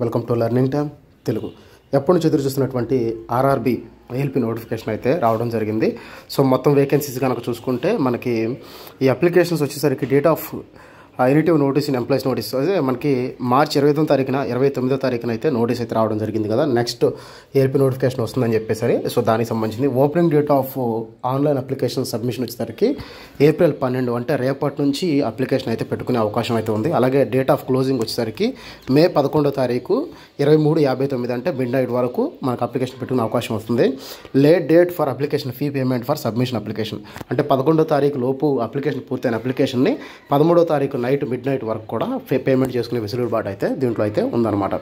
Welcome to learning time Telugu. ఎప్పటి నుంచి ఎదురు చూస్తున్నటువంటి ఆర్ఆర్బి ఏఎల్పి నోటిఫికేషన్ అయితే రావడం జరిగింది. సో మొత్తం వేకెన్సీస్ కనుక చూసుకుంటే మనకి ఈ అప్లికేషన్స్ వచ్చేసరికి డేట్ ఆఫ్ ఎనిటివ్ నోటీస్ ఇన్ ఎంప్లాయీస్ నోటీస్ అదే మనకి మార్చి 29వ తారీఖున అయితే నోటీస్ అయితే రావడం జరిగింది కదా. నెక్స్ట్ ఏఎల్పి నోటిఫికేషన్ వస్తుందని చెప్పేసరి సో దానికి సంబంధించింది opening date of online application submission వచ్చేసరికి ఏప్రిల్ 12 అంటే రేపటి నుంచి అప్లికేషన్ అయితే పెట్టుకునే అవకాశం అయితే ఉంది. అలాగే డేట్ ఆఫ్ క్లోజింగ్ వచ్చేసరికి మే 11వ తారీఖు 23:59 అంటే మిడ్ నైట్ వరకు మనకు అప్లికేషన్ పెట్టుకునే అవకాశం వస్తుంది. Late date for application fee payment for submission application అంటే 11వ తారీఖు లోపు అప్లికేషన్ పూర్తయిన అప్లికేషన్ని 13వ తారీఖు నైట్ మిడ్ నైట్ వరకు కూడా పేమెంట్ చేసుకునే వెసులుబాటు అయితే దీంట్లో అయితే ఉందన్నమాట.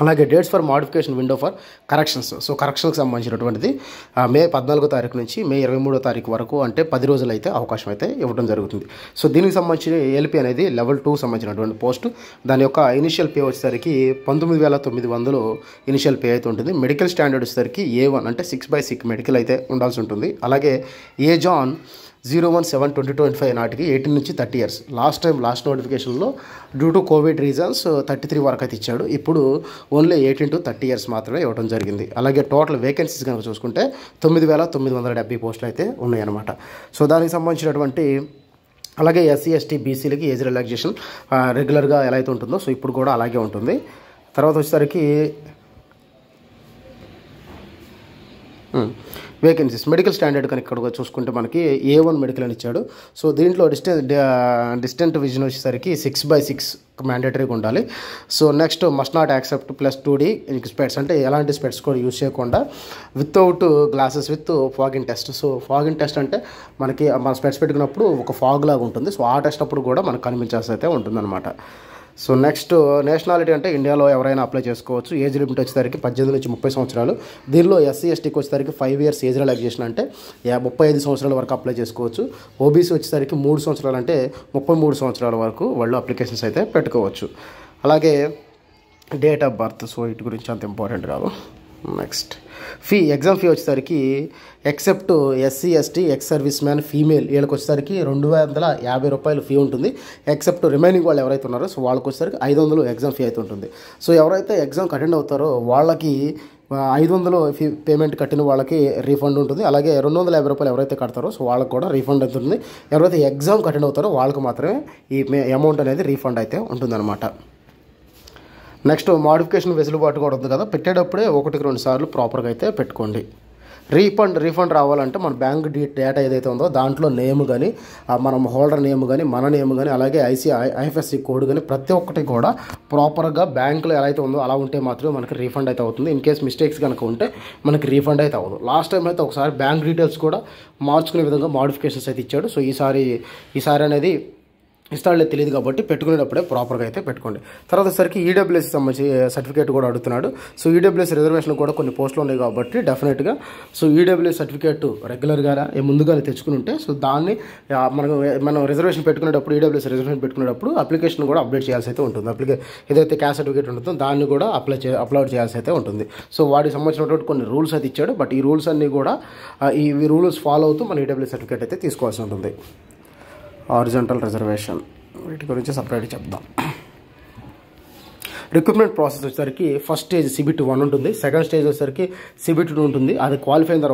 అలాగే dates for modification window for corrections. So కరెక్షన్కి సంబంధించినటువంటిది మే 14వ తారీఖు నుంచి మే 23వ తారీఖు వరకు అంటే 10 రోజులు అయితే అవకాశం అయితే ఇవ్వడం జరుగుతుంది. సో దీనికి సంబంధించిన ఏఎల్పి అనేది లెవెల్ 2 సంబంధించినటువంటి పోస్ట్. దాని యొక్క ఇనిషియల్ పే వచ్చేసరికి 19,900 ఇనిషియల్ పే అయితే ఉంటుంది. మెడికల్ స్టాండర్డ్ వచ్చేసరికి A1 అంటే 6/6 మెడికల్ అయితే ఉండాల్సి ఉంటుంది. అలాగే ఏజ్ ఆన్ 01/7/2025 నాటికి 18 నుంచి 30 years. లాస్ట్ నోటిఫికేషన్లో డ్యూ టు కోవిడ్ రీజన్స్ 33 వరకు అయితే ఇచ్చాడు. ఇప్పుడు ఓన్లీ 18 to 30 years మాత్రమే ఇవ్వడం జరిగింది. అలాగే టోటల్ వేకెన్సీస్ కనుక చూసుకుంటే 9,970 పోస్టులు అయితే ఉన్నాయన్నమాట. సో దానికి సంబంధించినటువంటి అలాగే SC ST BCలకి ఏజ్ రిలాక్సేషన్ రెగ్యులర్గా ఎలా అయితే ఉంటుందో సో ఇప్పుడు కూడా అలాగే ఉంటుంది. తర్వాత వచ్చేసరికి వేకెన్సీస్ మెడికల్ స్టాండర్డ్ కనుక ఇక్కడ చూసుకుంటే మనకి A1 మెడికల్ అని ఇచ్చాడు. సో దీంట్లో డిస్టెంట్ విజన్ వచ్చేసరికి 6/6 మ్యాండేటరీగా ఉండాలి. So next must not accept +2D స్పెట్స్ అంటే ఎలాంటి స్పెట్స్ కూడా యూజ్ చేయకుండా without glasses with fogging test. So fogging test అంటే మనకి మన స్పెట్స్ పెట్టుకున్నప్పుడు ఒక ఫాగ్ లాగా ఉంటుంది. సో ఆ టెస్ట్ అప్పుడు కూడా మనకు కనిపించాల్సి అయితే ఉంటుందన్నమాట. సో నెక్స్ట్ నేషనాలిటీ అంటే ఇండియాలో ఎవరైనా అప్లై చేసుకోవచ్చు. ఏజ్ లిమిట్ వచ్చేసరికి 18 నుంచి 30 సంవత్సరాలు. దీనిలో SC STకి వచ్చేసరికి 5 years ఏజ్ రిలాక్సేషన్ అంటే 35 సంవత్సరాల వరకు అప్లై చేసుకోవచ్చు. OBC వచ్చేసరికి 3 సంవత్సరాలు అంటే 33 సంవత్సరాల వరకు వాళ్ళు అప్లికేషన్స్ అయితే పెట్టుకోవచ్చు. అలాగే డేట్ ఆఫ్ బర్త్ సో వీటి గురించి అంత ఇంపార్టెంట్ కాదు. నెక్స్ట్ ఎగ్జామ్ ఫీ వచ్చేసరికి except SC ST ex service man female వీళ్ళకి వచ్చేసరికి 250 రూపాయలు ఫీ ఉంటుంది. ఎక్సెప్ట్ రిమైనింగ్ వాళ్ళు ఎవరైతే ఉన్నారో సో వాళ్ళకి వచ్చేసరికి 500 ఎగ్జామ్ ఫీ అయితే ఉంటుంది. సో ఎవరైతే ఎగ్జామ్కి అటెండ్ అవుతారో వాళ్ళకి 500 ఫీ పేమెంట్ కట్టిన వాళ్ళకి రీఫండ్ ఉంటుంది. అలాగే 250 రూపాయలు ఎవరైతే కడతారో సో వాళ్ళకి కూడా రీఫండ్ అవుతుంది. ఎవరైతే ఎగ్జామ్కి అటెండ్ అవుతారో వాళ్ళకి మాత్రమే ఈ అమౌంట్ అనేది రీఫండ్ అయితే ఉంటుందన్నమాట. నెక్స్ట్ మోడిఫికేషన్ వెసులుబాటు కూడా ఉంది కదా. పెట్టేటప్పుడే 1-2 సార్లు ప్రాపర్గా అయితే పెట్టుకోండి. రీఫండ్ రావాలంటే మన బ్యాంక్ డేటా ఏదైతే ఉందో దాంట్లో నేమ్ కానీ మనం హోల్డర్ నేమ్ కానీ మన నేమ్ కానీ అలాగే IFSC కోడ్ కానీ ప్రతి ఒక్కటి కూడా ప్రాపర్గా బ్యాంకులో ఎలా అయితే ఉందో అలా ఉంటే మాత్రమే మనకి రీఫండ్ అయితే అవుతుంది. ఇన్ కేస్ మిస్టేక్స్ కనుక ఉంటే మనకి రీఫండ్ అయితే అవ్వదు. లాస్ట్ టైం అయితే ఒకసారి బ్యాంక్ డీటెయిల్స్ కూడా మార్చుకునే విధంగా మోడిఫికేషన్స్ అయితే ఇచ్చాడు. సో ఈసారి అనేది ఇస్తాడులే తెలియదు కాబట్టి పెట్టుకునేటప్పుడే ప్రాపర్గా అయితే పెట్టుకోండి. తర్వాత సరికి EWS సంబంధించి సర్టిఫికేట్ కూడా అడుగుతున్నాడు. సో EWS రిజర్వేషన్ కూడా కొన్ని పోస్టులు ఉన్నాయి కాబట్టి డెఫినెట్గా సో EWS సర్టిఫికేట్ రెగ్యులర్గా ముందుగానే తెచ్చుకుని ఉంటే సో దాన్ని మనం రిజర్వేషన్ పెట్టుకునేటప్పుడు EWS రిజర్వేషన్ పెట్టుకునేటప్పుడు అప్లికేషన్ కూడా అప్డేట్ చేయాల్సి అయితే ఉంటుంది. ఏదైతే క్యాస్ట్ సర్టిఫికేట్ ఉంటుందో దాన్ని కూడా అప్లోడ్ చేయాల్సి అయితే ఉంటుంది. సో వాటికి సంబంధించినటువంటి కొన్ని రూల్స్ అయితే ఇచ్చాడు. బట్ ఈ రూల్స్ అన్నీ కూడా ఈ రూల్స్ ఫాలో అవుతూ మన EWS సర్టిఫికేట్ అయితే తీసుకోవాల్సి ఉంటుంది. హారిజాంటల్ రిజర్వేషన్ వీటి గురించి సపరేట్ చెప్దాం. రిక్రూట్మెంట్ ప్రాసెస్ వచ్చేసరికి ఫస్ట్ స్టేజ్ CBT 1 ఉంటుంది. సెకండ్ స్టేజ్ వచ్చేసరికి CBT 2 ఉంటుంది. అది క్వాలిఫై అయిన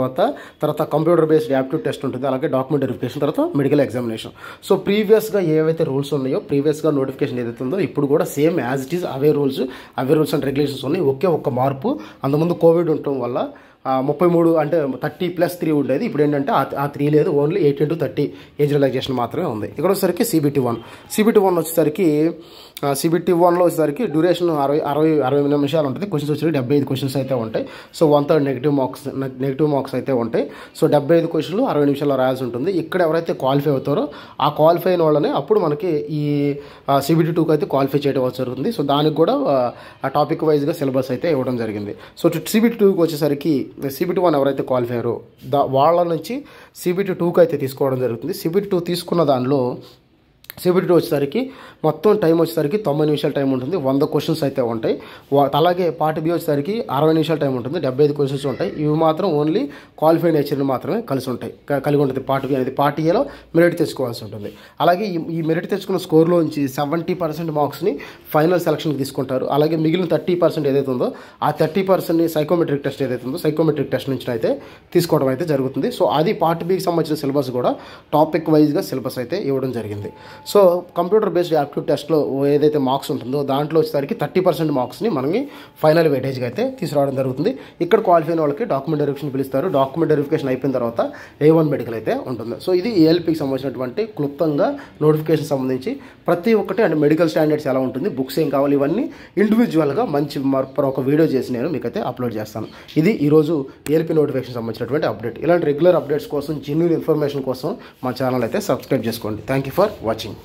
తర్వాత కంప్యూటర్ బేస్డ్ యాప్టిట్యూడ్ టెస్ట్ ఉంటుంది. అలాగే డాక్యుమెంట్ వెరిఫికేషన్ తర్వాత మెడికల్ ఎగ్జామినేషన్. సో ప్రీవియస్గా ఏవైతే రూల్స్ ఉన్నాయో ప్రీవియస్గా నోటిఫికేషన్ ఏదైతే ఉందో ఇప్పుడు కూడా same as it is away rules and regulations ఉన్నాయి. ఒక్క మార్పు అంతకుముందు కోవిడ్ ఉండటం వల్ల 33 అంటే 30+3 ఉండేది. ఇప్పుడు ఏంటంటే ఆ 3 లేదు. ఓన్లీ 18 to 30 ఏజ్ రిలాక్సేషన్ మాత్రమే ఉంది. ఇక్కడ వచ్చేసరికి CBT 1 వచ్చేసరికి CBT 1లో వచ్చేసరికి డ్యూరేషన్ 60 నిమిషాలు ఉంటుంది. క్వశ్చన్స్ వచ్చేసరికి 75 క్వశ్చన్స్ అయితే ఉంటాయి. సో 1/3 నెగిటివ్ మార్క్స్ అయితే ఉంటాయి. సో 75 క్వశ్చన్లు 60 నిమిషాల్లో రాయాల్సి ఉంటుంది. ఇక్కడ ఎవరైతే క్వాలిఫై అవుతారో ఆ క్వాలిఫై అయిన వాళ్ళని అప్పుడు మనకి ఈ CBT 2కి అయితే క్వాలిఫై చేయడం జరుగుతుంది. సో దానికి కూడా టాపిక్ వైజ్గా సిలబస్ అయితే ఇవ్వడం జరిగింది. సో CBT 2కి వచ్చేసరికి CBT 1 ఎవరైతే క్వాలిఫై అయ్యారో వాళ్ళ నుంచి CBT 2కి అయితే తీసుకోవడం జరుగుతుంది. CBT 2 తీసుకున్న దానిలో CBT వచ్చేసరికి మొత్తం టైం వచ్చేసరికి 90 నిమిషాల టైం ఉంటుంది, 100 క్వశ్చన్స్ అయితే ఉంటాయి. అలాగే పార్ట్ బి వచ్చేసరికి 60 నిమిషాల టైం ఉంటుంది, 75 క్వశ్చన్స్ ఉంటాయి. ఇవి మాత్రం ఓన్లీ క్వాలిఫైడ్ నేచర్ని మాత్రమే కలిగి ఉంటుంది. పార్ట్ బి అనేది పార్ట్ ఏలో మెరిట్ తెచ్చుకోవాల్సి ఉంటుంది. అలాగే ఈ మెరిట్ తెచ్చుకున్న స్కోర్లో నుంచి 70% మార్క్స్ని ఫైనల్ సెలక్షన్కి తీసుకుంటారు. అలాగే మిగిలిన 30% ఏదైతే ఉందో ఆ 30%ని సైకోమెట్రిక్ టెస్ట్ ఏదైతే ఉందో సైకోమెట్రిక్ టెస్ట్ నుంచి అయితే తీసుకోవడం అయితే జరుగుతుంది. సో అది పార్ట్ బికి సంబంధించిన సిలబస్ కూడా టాపిక్ వైజ్గా సిలబస్ అయితే ఇవ్వడం జరిగింది. సో కంప్యూటర్ బేస్డ్ యాప్టిట్యూడ్ టెస్ట్లో ఏదైతే మార్క్స్ ఉంటుందో దాంట్లో వచ్చేసరికి 30% మార్క్స్ని మనకి ఫైనల్ వెయిటేజ్గా అయితే తీసుకురావడం జరుగుతుంది. ఇక్కడ క్వాలిఫై అయిన వాళ్ళకి డాక్యుమెంట్ వెరిఫికేషన్ పిలుస్తారు. డాక్యుమెంట్ వెరిఫికేషన్ అయిపోయిన తర్వాత A1 మెడికల్ అయితే ఉంటుంది. సో ఇది ALPకి సంబంధించినటువంటి క్లుప్తంగా నోటిఫికేషన్ సంబంధించి ప్రతి ఒక్కటి అండ్ మెడికల్ స్టాండర్డ్స్ ఎలా ఉంటుంది, బుక్స్ ఏం కావాలి, ఇవన్నీ ఇండివిజువల్గా మంచి ఒక వీడియో చేసి నేను మీకైతే అప్లోడ్ చేస్తాను. ఇది ఈరోజు ALP నోటిఫికేషన్ సంబంధించినటువంటి అప్డేట్. ఇలాంటి రెగ్యులర్ అప్డేట్స్ కోసం, జెన్యూన్ ఇన్ఫర్మేషన్ కోసం మా ఛానల్ అయితే సబ్స్క్రైబ్ చేసుకోండి. Thank you for watching.